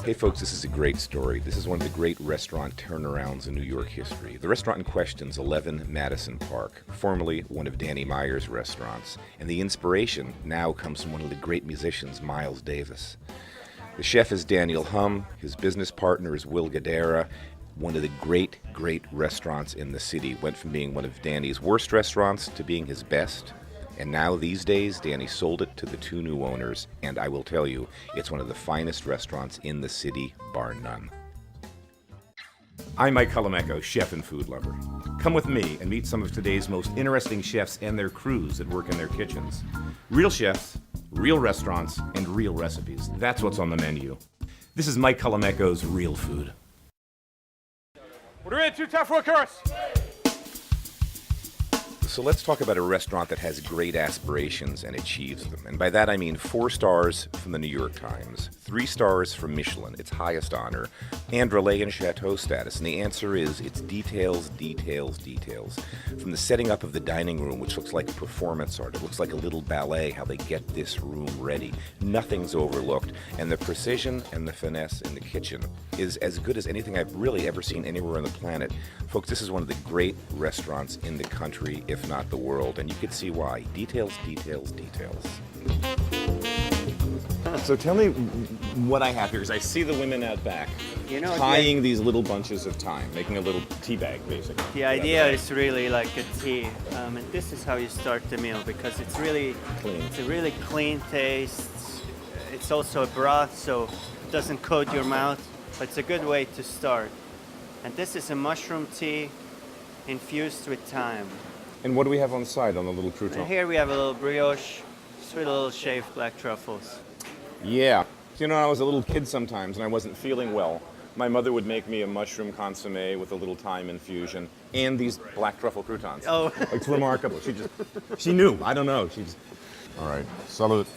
Hey folks, this is a great story. This is one of the great restaurant turnarounds in New York history. The restaurant in question is 11 Madison Park, formerly one of Danny Meyer's restaurants, and the inspiration now comes from one of the great musicians, Miles Davis. The chef is Daniel Hum, his business partner is Will Guidara. One of the great restaurants in the city went from being one of Danny's worst restaurants to being his best. And now, these days, Danny sold it to the two new owners, and I will tell you, it's one of the finest restaurants in the city, bar none. I'm Mike Colameco, chef and food lover. Come with me and meet some of today's most interesting chefs and their crews that work in their kitchens. Real chefs, real restaurants, and real recipes. That's what's on the menu. This is Mike Colameco's Real Food. What are in? 2 tough for a course. So let's talk about a restaurant that has great aspirations and achieves them. And by that I mean 4 stars from the New York Times, 3 stars from Michelin, its highest honor, and Relais and Chateau status. And the answer is it's details, details, details. From the setting up of the dining room, which looks like performance art, it looks like a little ballet, how they get this room ready. Nothing's overlooked. And the precision and the finesse in the kitchen is as good as anything I've really ever seen anywhere on the planet. Folks, this is one of the great restaurants in the country, if not the world, and you can see why. Details, details, details. So tell me what I have here, because I see the women out back tying these little bunches of thyme, making a little tea bag, basically. The idea is really like a tea, and this is how you start the meal, because it's really clean. It's a really clean taste. It's also a broth, so it doesn't coat your mouth, but it's a good way to start. And this is a mushroom tea infused with thyme. And what do we have on the side, on the little crouton? And here we have a little brioche, just with a little shaved black truffles. Yeah. You know, I was a little kid sometimes and I wasn't feeling well. My mother would make me a mushroom consomme with a little thyme infusion and these black truffle croutons. Oh. It's remarkable. She knew. I don't know. All right. Salute.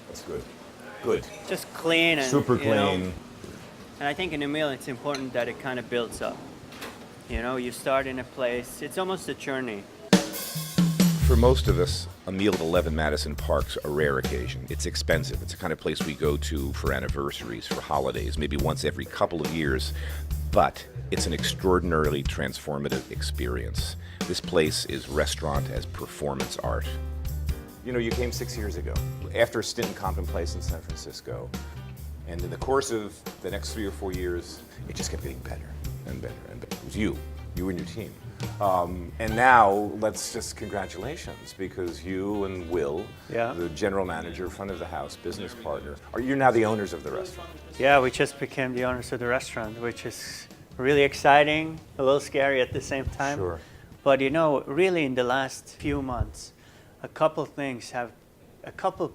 That's good. Good. Just clean and super clean. And I think in a meal it's important that it kind of builds up. You know, you start in a place, it's almost a journey. For most of us, a meal at 11 Madison Park's a rare occasion. It's expensive. It's the kind of place we go to for anniversaries, for holidays, maybe once every couple of years. But it's an extraordinarily transformative experience. This place is restaurant as performance art. You know, you came 6 years ago, after a stint in Commonplace in San Francisco. And in the course of the next 3 or 4 years, it just kept getting better and better and better. It was you and your team. And now, let's just congratulations, because you and Will, the general manager, front of the house, business partner, you're now the owners of the restaurant. Yeah, we just became the owners of the restaurant, which is really exciting, a little scary at the same time. Sure. But you know, really in the last few months, a couple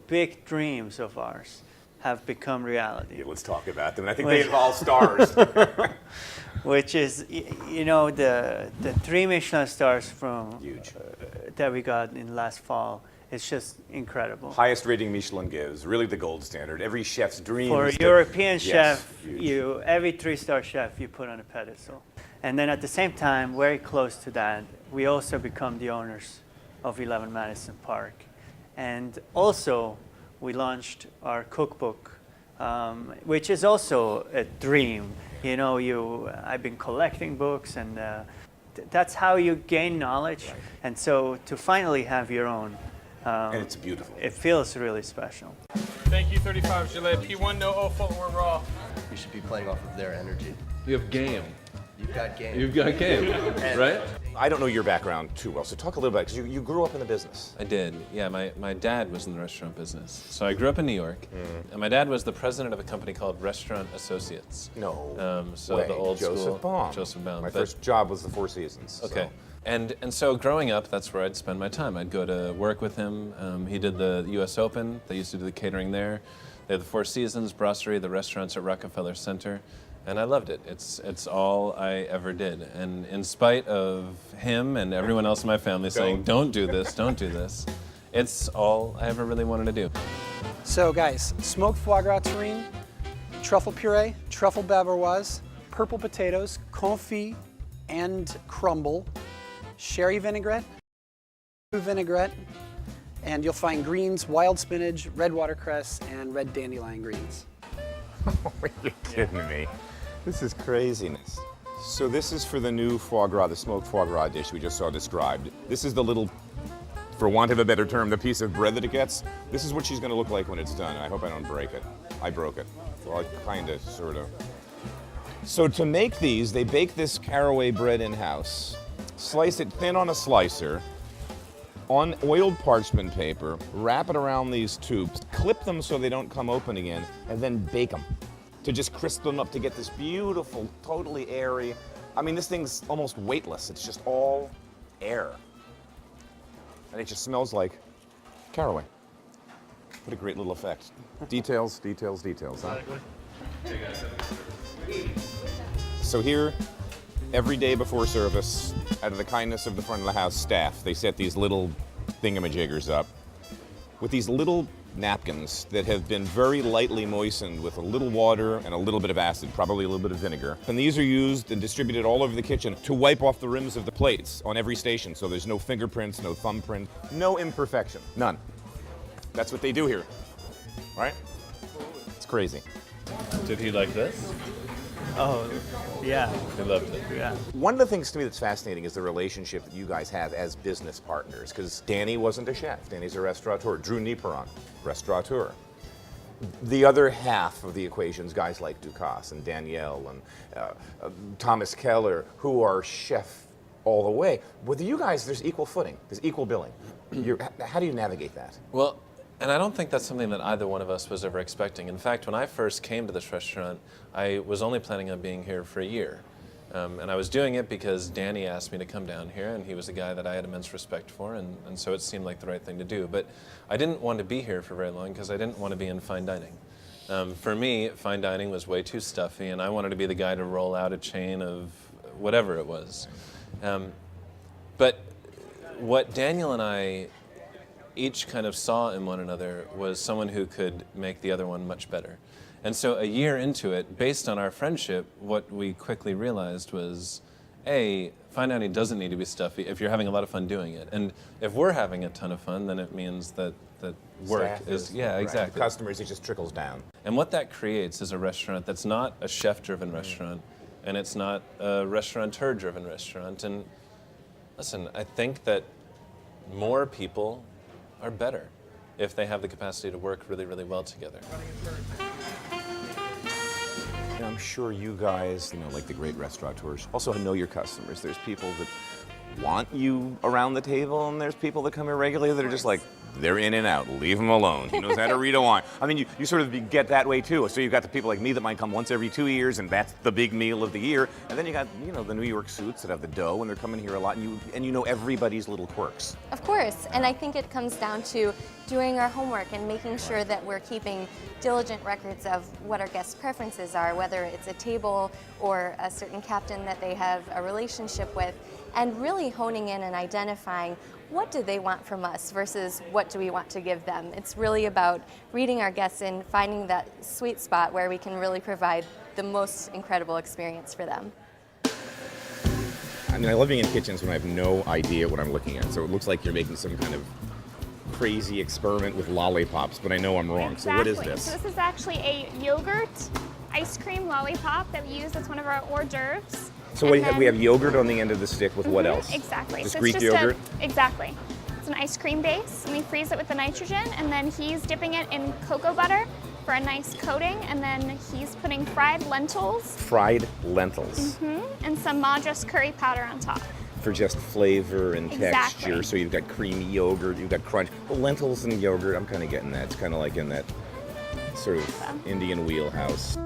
big dreams of ours have become reality. Yeah, let's talk about them. I think they involve stars. Which is, you know, the 3 Michelin stars from that we got in last fall. It's just incredible. Highest rating Michelin gives, really the gold standard. Every chef's dream. For a European chef, every 3-star chef you put on a pedestal. And then at the same time, very close to that, we also become the owners of 11 Madison Park. And also, we launched our cookbook, which is also a dream. You know, I've been collecting books, and that's how you gain knowledge. Right. And so to finally have your own, and it's beautiful. It feels really special. Thank you, 35 Gillette. P1, no offal or raw. You should be playing off of their energy. You have game. You've got game. You've got game, right? I don't know your background too well, so talk a little bit, because you grew up in the business. I did, yeah. My dad was in the restaurant business. So I grew up in New York, and my dad was the president of a company called Restaurant Associates. No So way. the old Joseph school. Baum. Joseph Baum. My first job was the Four Seasons. Okay. So. And so growing up, that's where I'd spend my time. I'd go to work with him. He did the U.S. Open. They used to do the catering there. They had the Four Seasons, Brasserie, the restaurants at Rockefeller Center. And I loved it. It's all I ever did. And in spite of him and everyone else in my family saying, don't do this, don't do this, it's all I ever really wanted to do. So guys, smoked foie gras terrine, truffle puree, truffle bavaroise, purple potatoes, confit and crumble, sherry vinaigrette, And you'll find greens, wild spinach, red watercress, and red dandelion greens. You're kidding me. This is craziness. So this is for the new foie gras, the smoked foie gras dish we just saw described. This is the little, for want of a better term, the piece of bread that it gets. This is what she's going to look like when it's done. I hope I don't break it. I broke it. Well, I kind of, sort of. So to make these, they bake this caraway bread in-house, slice it thin on a slicer, on oiled parchment paper, wrap it around these tubes, clip them so they don't come open again, and then bake them to just crisp them up to get this beautiful, totally airy. I mean, this thing's almost weightless. It's just all air. And it just smells like caraway. What a great little effect. Details, details, details, huh? So here, every day before service, out of the kindness of the front of the house staff, they set these little thingamajiggers up with these little napkins that have been very lightly moistened with a little water and a little bit of acid, probably a little bit of vinegar. And these are used and distributed all over the kitchen to wipe off the rims of the plates on every station, so there's no fingerprints, no thumbprint, no imperfection, none. That's what they do here, right? It's crazy. Did he like this? Oh, yeah, He loved it. yeah. One of the things to me that's fascinating is the relationship that you guys have as business partners, because Danny wasn't a chef. Danny's a restaurateur. Drew Nieperon, restaurateur. The other half of the equations, guys like Ducasse and Danielle and Thomas Keller, who are chef all the way. With you guys, there's equal footing, there's equal billing. How do you navigate that? Well, and I don't think that's something that either one of us was ever expecting. In fact, when I first came to this restaurant, I was only planning on being here for a year. And I was doing it because Danny asked me to come down here, and he was a guy that I had immense respect for, and so it seemed like the right thing to do. But I didn't want to be here for very long because I didn't want to be in fine dining. For me, fine dining was way too stuffy, and I wanted to be the guy to roll out a chain of whatever it was. But what Daniel and I each kind of saw in one another was someone who could make the other one much better. And so a year into it, based on our friendship, what we quickly realized was, A, fine dining doesn't need to be stuffy if you're having a lot of fun doing it. And if we're having a ton of fun, then it means that work Staff is, yeah, right. exactly. Customers, it just trickles down. And what that creates is a restaurant that's not a chef-driven restaurant, and it's not a restaurateur-driven restaurant. And listen, I think that more people are better if they have the capacity to work really, really well together. And I'm sure you guys, like the great restaurateurs, also know your customers. There's people that want you around the table, and there's people that come here regularly that are just like, they're in and out, leave them alone. He knows how to read a wine. I mean, you sort of get that way too. So you've got the people like me that might come once every 2 years, and that's the big meal of the year. And then you got, the New York suits that have the dough, and they're coming here a lot, and you know everybody's little quirks. Of course, and I think it comes down to doing our homework and making sure that we're keeping diligent records of what our guests' preferences are, whether it's a table or a certain captain that they have a relationship with, and really honing in and identifying what do they want from us versus what do we want to give them. It's really about reading our guests and finding that sweet spot where we can really provide the most incredible experience for them. I mean, I love being in kitchens when I have no idea what I'm looking at. So it looks like you're making some kind of crazy experiment with lollipops, but I know I'm wrong. Exactly. So what is this? So this is actually a yogurt ice cream lollipop that we use as one of our hors d'oeuvres. So we have yogurt on the end of the stick with what else? Exactly. Just so Greek it's just yogurt? Exactly. It's an ice cream base, and we freeze it with the nitrogen, and then he's dipping it in cocoa butter for a nice coating, and then he's putting fried lentils. Fried lentils. And some Madras curry powder on top. For just flavor and texture. Exactly. So you've got creamy yogurt, you've got crunch. Well, lentils and yogurt, I'm kind of getting that. It's kind of like in that sort of Indian wheelhouse.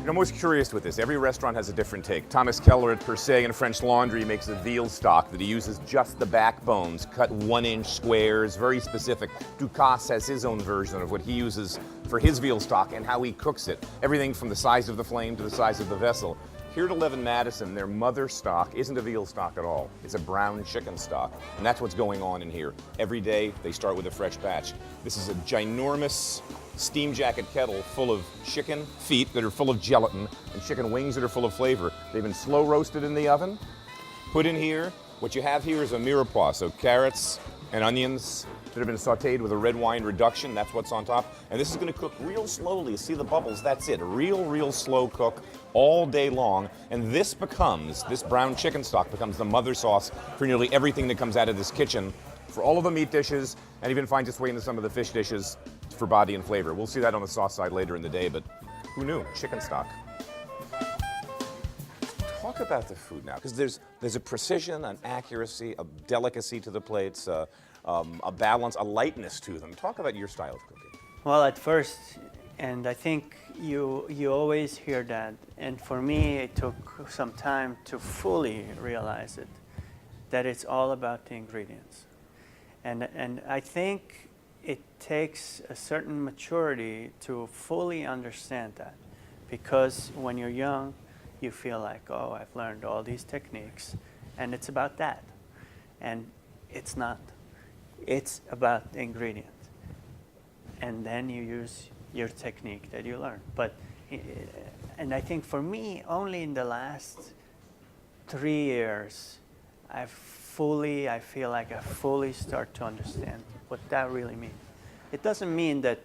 I'm always curious with this. Every restaurant has a different take. Thomas Keller at Per Se and French Laundry makes a veal stock that he uses just the backbones, cut 1-inch squares, very specific. Ducasse has his own version of what he uses for his veal stock and how he cooks it. Everything from the size of the flame to the size of the vessel. Here at 11 Madison, their mother stock isn't a veal stock at all. It's a brown chicken stock, and that's what's going on in here. Every day, they start with a fresh batch. This is a ginormous steam jacket kettle full of chicken feet that are full of gelatin and chicken wings that are full of flavor. They've been slow roasted in the oven, put in here. What you have here is a mirepoix, so carrots, and onions that have been sauteed with a red wine reduction. That's what's on top. And this is going to cook real slowly. See the bubbles? That's it. Real slow cook all day long. And this brown chicken stock becomes the mother sauce for nearly everything that comes out of this kitchen, for all of the meat dishes, and even finds its way into some of the fish dishes for body and flavor. We'll see that on the sauce side later in the day, but who knew? Chicken stock. Talk about the food now, because there's a precision, an accuracy, a delicacy to the plates, a balance, a lightness to them. Talk about your style of cooking. Well, at first, and I think you always hear that, and for me it took some time to fully realize it, that it's all about the ingredients. And I think it takes a certain maturity to fully understand that, because when you're young, you feel like, oh, I've learned all these techniques, and it's about that. And it's not. It's about the ingredient. And then you use your technique that you learned. And I think for me, only in the last 3 years, I feel like I fully start to understand what that really means. It doesn't mean that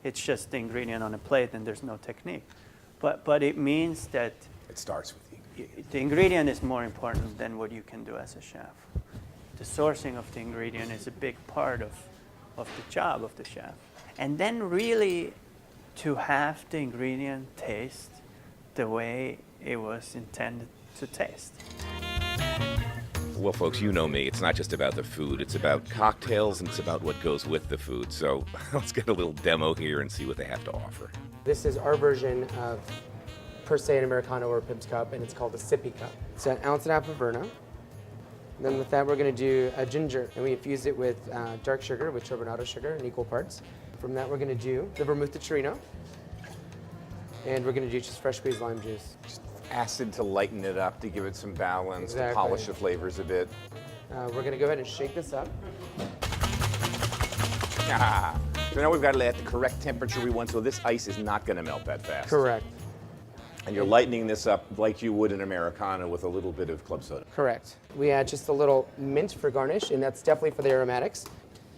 it's just the ingredient on a plate and there's no technique. But it means that It starts with the ingredient is more important than what you can do as a chef. The sourcing of the ingredient is a big part of the job of the chef. And then really to have the ingredient taste the way it was intended to taste. Well, folks, you know me. It's not just about the food. It's about cocktails, and it's about what goes with the food. So let's get a little demo here and see what they have to offer. This is our version of, per se, an Americano or a Pibbs cup, and it's called a sippy cup. It's an ounce and a half of Verna. And then with that, we're going to do a ginger, and we infuse it with dark sugar, with turbinado sugar in equal parts. From that, we're going to do the vermouth de Torino, and we're going to do just fresh squeezed lime juice. Just acid to lighten it up, to give it some balance, Exactly. to polish the flavors a bit. We're going to go ahead and shake this up. So now we've got it at the correct temperature we want, so this ice is not going to melt that fast. Correct. And you're lightening this up like you would an Americano with a little bit of club soda. Correct. We add just a little mint for garnish, and that's definitely for the aromatics.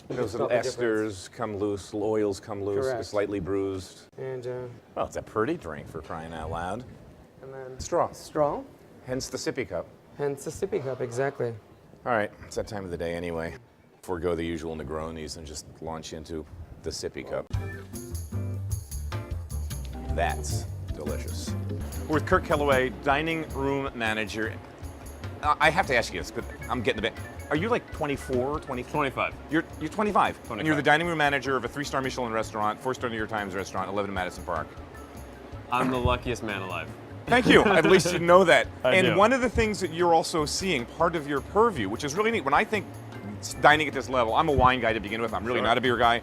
Those little esters come loose, little oils come loose, Correct. slightly bruised. And Well, it's a pretty drink, for crying out loud. then Straw. straw, Hence the sippy cup. hence the sippy cup, exactly. All right, it's that time of the day anyway. Forgo the usual Negronis and just launch into the sippy cup. That's delicious. We're with Kirk Kellaway, dining room manager. I have to ask you this, but I'm getting a bit. Are you like 24, 20? 25. You're 25. And you're the dining room manager of a 3-star Michelin restaurant, 4-star New York Times restaurant, 11 Madison Park. I'm the luckiest man alive. Thank you. At least you know that. I do. One of the things that you're also seeing, part of your purview, which is really neat. When I think dining at this level, I'm a wine guy to begin with. I'm really not a beer guy.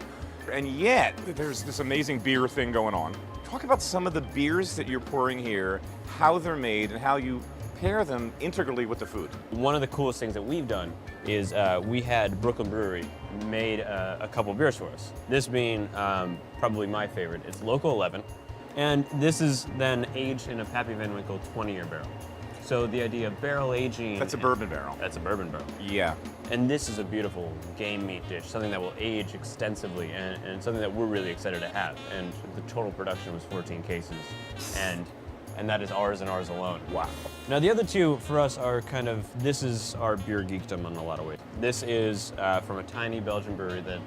And yet, there's this amazing beer thing going on. Talk about some of the beers that you're pouring here, how they're made, and how you pair them integrally with the food. One of the coolest things that we've done is we had Brooklyn Brewery made a couple beers for us. This being probably my favorite. It's Local 11. And this is then aged in a Pappy Van Winkle 20-year barrel. So the idea of barrel aging... That's a bourbon barrel. That's a bourbon barrel. Yeah. And this is a beautiful game meat dish, something that will age extensively and something that we're really excited to have. And the total production was 14 cases. And that is ours and ours alone. Wow. Now the other two for us are kind of, this is our beer geekdom in a lot of ways. This is from a tiny Belgian brewery that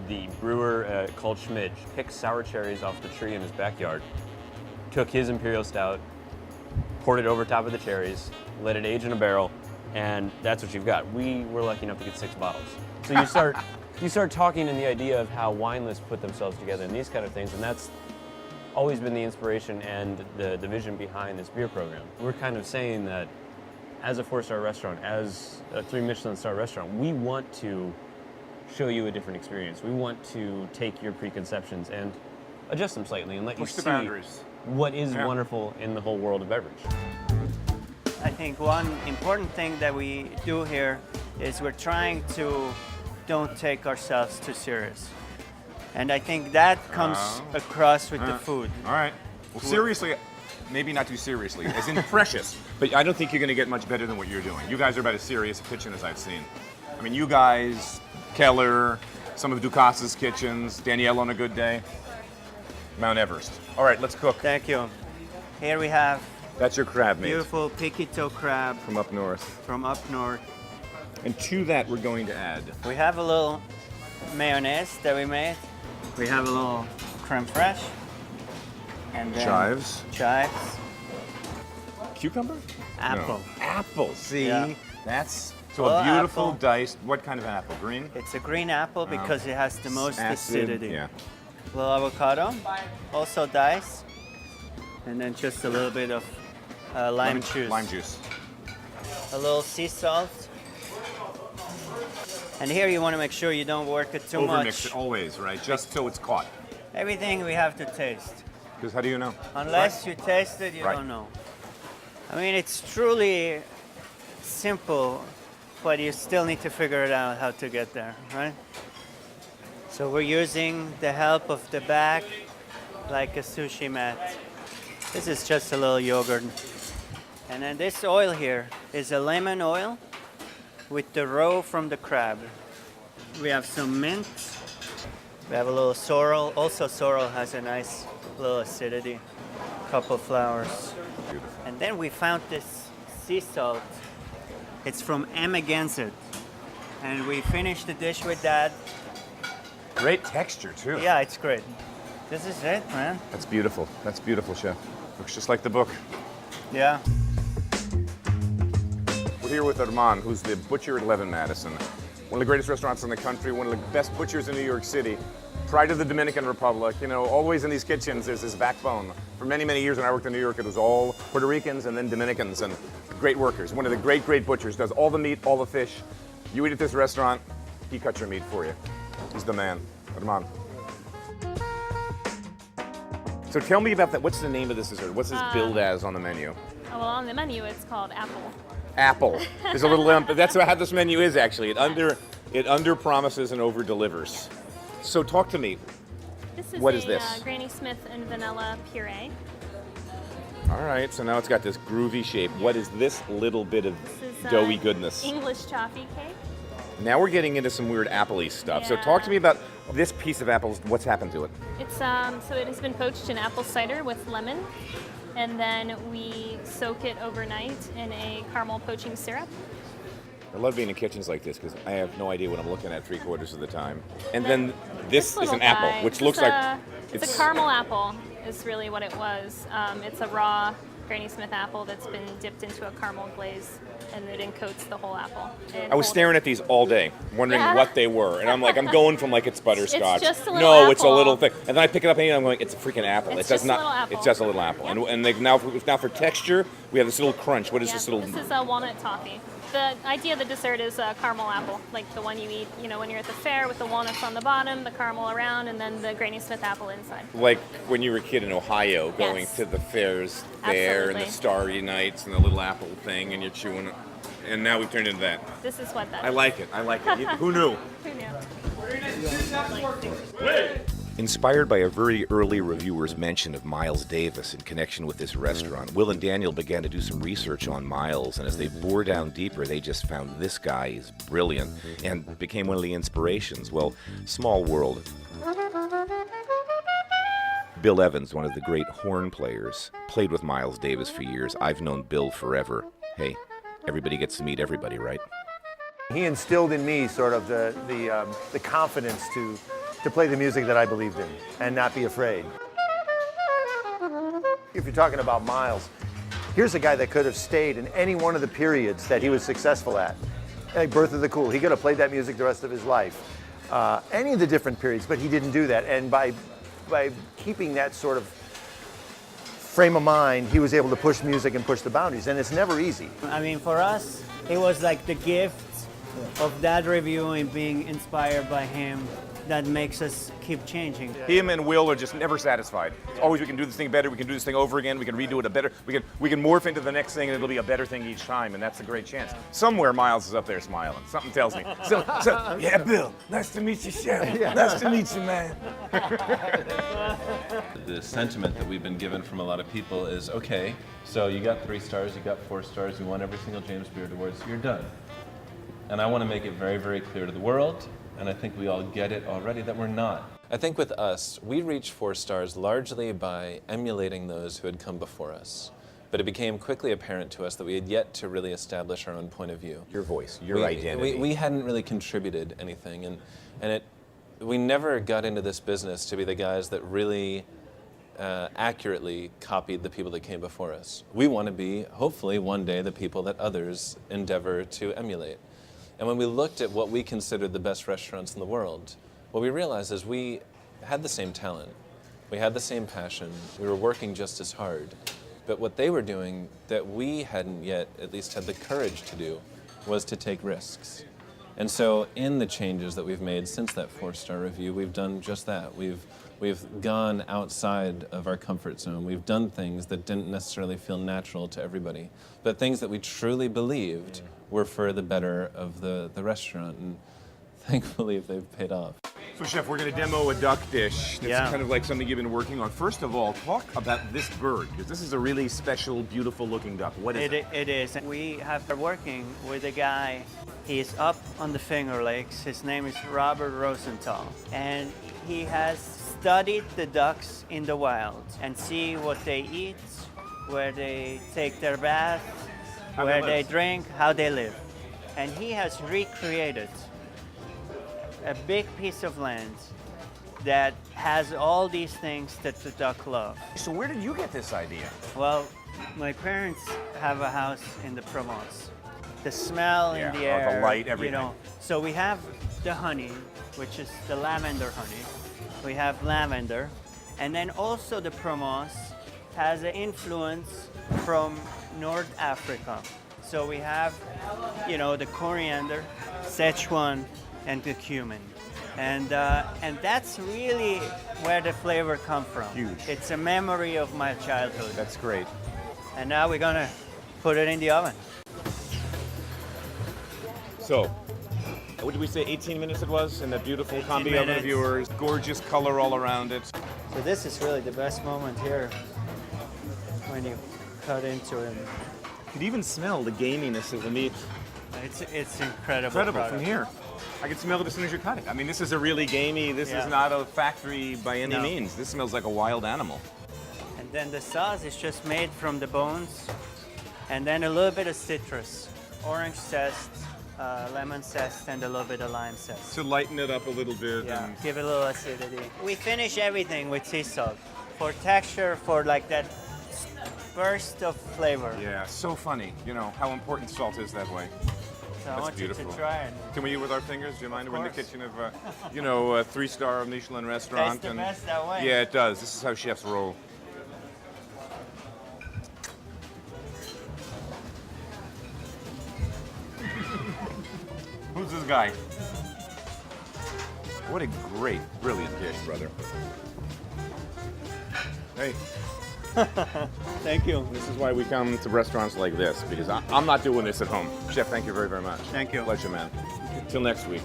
the brewer called Schmidt picked sour cherries off the tree in his backyard, took his imperial stout, poured it over top of the cherries, let it age in a barrel, and that's what you've got. We were lucky enough to get 6 bottles. So you start talking in the idea of how wine lists put themselves together and these kind of things, and that's always been the inspiration and the vision behind this beer program. We're kind of saying that as a 4-star restaurant, as a 3 Michelin star restaurant, we want to show you a different experience. We want to take your preconceptions and adjust them slightly and let you Push the see boundaries. what is wonderful in the whole world of beverage. I think one important thing that we do here is we're trying to don't take ourselves too serious. And I think that comes across with the food. All right. Well, seriously, maybe not too seriously, as in precious. But I don't think you're going to get much better than what you're doing. You guys are about as serious a kitchen as I've seen. I mean, you guys Keller, some of Ducas's kitchens, Danielle on a good day, Mount Everest. All right, let's cook. Thank you. Here we have That's your crab, mate, beautiful piquito crab from up north. from up north. And to that, we're going to add We have a little mayonnaise that we made. We have a little creme fraiche. And then chives. Cucumber? Apple. No. Apple. See, Yeah. that's so Well, a beautiful apple. diced. What kind of apple? Green. It's a green apple because it has the most Acid, acidity. Yeah. Little avocado, also diced. And then just a little bit of lime juice. Lime juice. A little sea salt. And here you want to make sure you don't work it too Overmix much. it always, right? Just so it's caught. Everything we have to taste. Because how do you know? Unless you taste it, you Right. don't know. I mean, it's truly simple, but you still need to figure it out how to get there, right? So we're using the help of the back like a sushi mat. This is just a little yogurt. And then this oil here is a lemon oil with the roe from the crab. We have some mint. We have a little sorrel. Also, sorrel has a nice little acidity. Couple flowers. Beautiful. And then we found this sea salt. It's from Amagansett. And we finished the dish with that. Great texture too. Yeah, it's great. This is it, man. That's beautiful. That's beautiful, chef. Looks just like the book. Yeah. We're here with Armand, who's the butcher at 11 Madison. One of the greatest restaurants in the country, one of the best butchers in New York City. Pride of the Dominican Republic. You know, always in these kitchens, there's this backbone. For many, many years when I worked in New York, it was all Puerto Ricans and then Dominicans and great workers. One of the great, great butchers, does all the meat, all the fish. You eat at this restaurant, he cuts your meat for you. He's the man, Armand. So tell me about that. What's the name of this dessert? What's this billed as on the menu? Well, on the menu it's called apple. Apple. There's a little. That's how this menu is actually. It under promises and over delivers. So talk to me. This is What is this? Granny Smith and vanilla puree. All right. So now it's got this groovy shape. What is this little bit of This is doughy goodness? English toffee cake. Now we're getting into some weird appley stuff. So Yeah. talk to me about this piece of apples. What's happened to it? It's so it has been poached in apple cider with lemon, and then we soak it overnight in a caramel poaching syrup. I love being in kitchens like this because I have no idea what I'm looking at 3/4 of the time. And then this is little an apple, guy, which it's looks like it's a caramel apple. Is really what it was. It's a raw Granny Smith apple that's been dipped into a caramel glaze, and it encoats the whole apple. I was staring at these all day, wondering Yeah. what they were, and I'm like, I'm going from like it's butterscotch. It's just a little no, it's a apple. little thing, and then I pick it up and eat it, I'm going, it's a freaking apple. It's it does just a not. little apple. It's just a little apple, Yep. and they've now for texture, we have this little crunch. What is Yeah, this little? This is a walnut toffee. The idea of the dessert is a caramel apple, like the one you eat, when you're at the fair with the walnuts on the bottom, the caramel around, and then the Granny Smith apple inside. Like when you were a kid in Ohio, going Yes. to the fairs there, and the Absolutely. Starry Nights, and the little apple thing, and you're chewing it. And now we've turned into that. This is what that I is. like it. I like it. Who knew? Who knew? Inspired by a very early reviewer's mention of Miles Davis in connection with this restaurant, Will and Daniel began to do some research on Miles, and as they bore down deeper, they just found this guy is brilliant and became one of the inspirations. Well, small world. Bill Evans, one of the great horn players, played with Miles Davis for years. I've known Bill forever. Hey, everybody gets to meet everybody, right? He instilled in me sort of the confidence to play the music that I believed in and not be afraid. If you're talking about Miles, here's a guy that could have stayed in any one of the periods that he was successful at. Like Birth of the Cool, he could have played that music the rest of his life. Any of the different periods, but he didn't do that. And by keeping that sort of frame of mind, he was able to push music and push the boundaries, and it's never easy. I mean, for us, it was like the gift of that review and being inspired by him that makes us keep changing. Him and Will are just never satisfied. Always, we can do this thing better, we can do this thing over again, we can redo it a better, we can morph into the next thing and it'll be a better thing each time, and that's a great chance. Somewhere Miles is up there smiling. Something tells me. So yeah, Bill, nice to meet you, Chef. Yeah. Nice to meet you, man. The sentiment that we've been given from a lot of people is, okay, so you got 3 stars, you got 4 stars, you won every single James Beard Awards, you're done. And I want to make it very, very clear to the world and I think we all get it already that we're not. I think with us, we reached 4 stars largely by emulating those who had come before us. But it became quickly apparent to us that we had yet to really establish our own point of view. Your voice, your identity. We hadn't really contributed anything, and we never got into this business to be the guys that really accurately copied the people that came before us. We want to be, hopefully, one day the people that others endeavor to emulate. And when we looked at what we considered the best restaurants in the world, what we realized is we had the same talent, we had the same passion, we were working just as hard. But what they were doing that we hadn't yet at least had the courage to do was to take risks. And so in the changes that we've made since that 4-star review, we've done just that. We've gone outside of our comfort zone. We've done things that didn't necessarily feel natural to everybody, but things that we truly believed were for the better of the restaurant, and thankfully they've paid off. So, Chef, we're going to demo a duck dish. That's Yeah. kind of like something you've been working on. First of all, talk about this bird, because this is a really special, beautiful-looking duck. What is it? It is. We have been working with a guy. He's up on the Finger Lakes. His name is Robert Rosenthal, and he has studied the ducks in the wild and see what they eat, where they take their bath, where they drink, how they live. And he has recreated a big piece of land that has all these things that the duck love. So where did you get this idea? Well, my parents have a house in the Provence. The smell Yeah, in the oh, the air, light, everything. So we have the honey, which is the lavender honey. We have lavender, and then also the Provence has an influence from North Africa. So we have, the coriander, Szechuan, and the cumin. And that's really where the flavor comes from. Huge. It's a memory of my childhood. That's great. And now we're gonna put it in the oven. So, what did we say, 18 minutes it was? In that beautiful 18 combi oven of minutes. yours. Gorgeous color all around it. So this is really the best moment here when you cut into it. You could even smell the gaminess of the meat. It's incredible. Incredible product. from here. I can smell it as soon as you cut it. I mean, this is a really gamey, this Yeah. is not a factory by any No. means. This smells like a wild animal. And then the sauce is just made from the bones, and then a little bit of citrus, orange zest, lemon zest, and a little bit of lime zest. To lighten it up a little bit. Yeah, And give it a little acidity. We finish everything with sea salt for texture, for like that burst of flavor. yeah, so funny, how important salt is that way. So I That's want beautiful. you to try it. Can we eat with our fingers? Do you mind? We're in the course. kitchen of, a 3-star Michelin restaurant. Tastes the best that way. Yeah, it does. This is how chefs roll. Who's this guy? What a great, brilliant dish, brother. Hey, Thank you. this is why we come to restaurants like this, because I'm not doing this at home. Chef, thank you very, very much. Thank you. Pleasure, man. Till next week.